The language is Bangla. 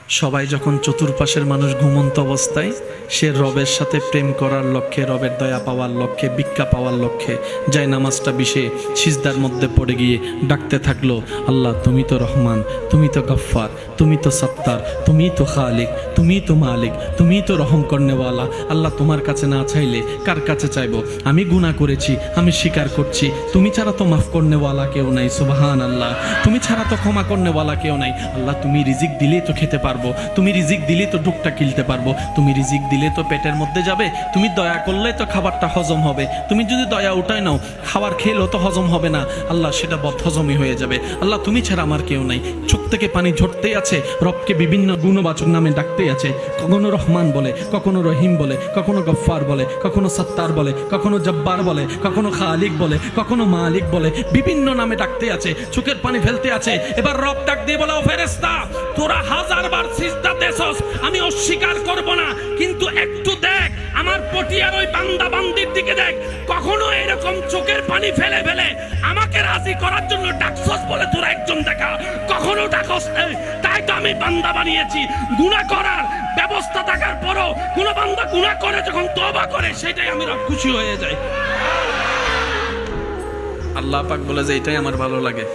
সবাই যখন চতুর্পাশের মানুষ ঘুমন্ত অবস্থায় সে রবের সাথে প্রেম করার লক্ষ্যে, রবের দয়া পাওয়ার লক্ষ্যে, ভিক্ষা পাওয়ার লক্ষ্যে যায় নামাজটা বিষে সিজদার মধ্যে পড়ে গিয়ে ডাকতে থাকলো, আল্লাহ তুমি তো রহমান, তুমি তো গফফার, তুমি তো সত্তার, তুমি তো খালিক, তুমি তো মালিক, তুমি তো রহম করনেওয়ালা। আল্লাহ তোমার কাছে না চাইলে কার কাছে চাইবো? আমি গুনাহ করেছি, আমি স্বীকার করছি, তুমি ছাড়া তো মাফ করনেওয়ালা কেউ নাই। সুবহান আল্লাহ। তুমি ছাড়া তো ক্ষমা করনেওয়ালা কেউ নাই। আল্লাহ তুমি রিজিক দিলেই তো খেতে পারবো, তুমি রিজিক দিলেই তো ডুকটা কিলতে পারবো, তুমি রিজিক দিলে তো পেটের মধ্যে যাবে, তুমি দয়া করলে তো খাবারটা হজম হবে, তুমি যদি দয়া উঠায় নাও খাবার খেলেও তো হজম হবে না, আল্লাহ সেটা বদহজমই হয়ে যাবে। আল্লাহ তুমি ছাড়া আমার কেউ নাই। চোখ থেকে পানি ঝরতেই আছে, রবকে বিভিন্ন গুণবাচক নামে ডাকতেই আছে, কখনো রহমান বলে, কখনো রহিম বলে, কখনো গফফার বলে, কখনো সত্তার বলে, কখনো জব্বার বলে, কখনো খালিক বলে, কখনো মালিক বলে, বিভিন্ন নামে ডাকতে আছে, চোখের পানি ফেলতে আছে। এবার রব ডাক দিয়ে বলে, ও ফেরেশতা তোরা 1000 বার সিজদা দেছস, আমি অস্বীকার করব না, কিন্তু একটু দেখ আমার পটিয়ার ওই বান্দা বান্দির দিকে দেখ, কখনো এরকম চোখের পানি ফেলে ফেলে আমাকে রাজি করার জন্য ডাকছস বলে তোরা একজন দেখা, কখনো ডাকস নাই। তাই তো আমি বান্দা বানিয়েছি। গুনাহ করার ব্যবস্থা থাকার পরও কোন বান্দা গুনাহ করে যখন তওবা করে সেটাই আমি রব খুশি হয়ে যাই। আল্লাহ পাক বলে যে এটাই আমার ভালো লাগে।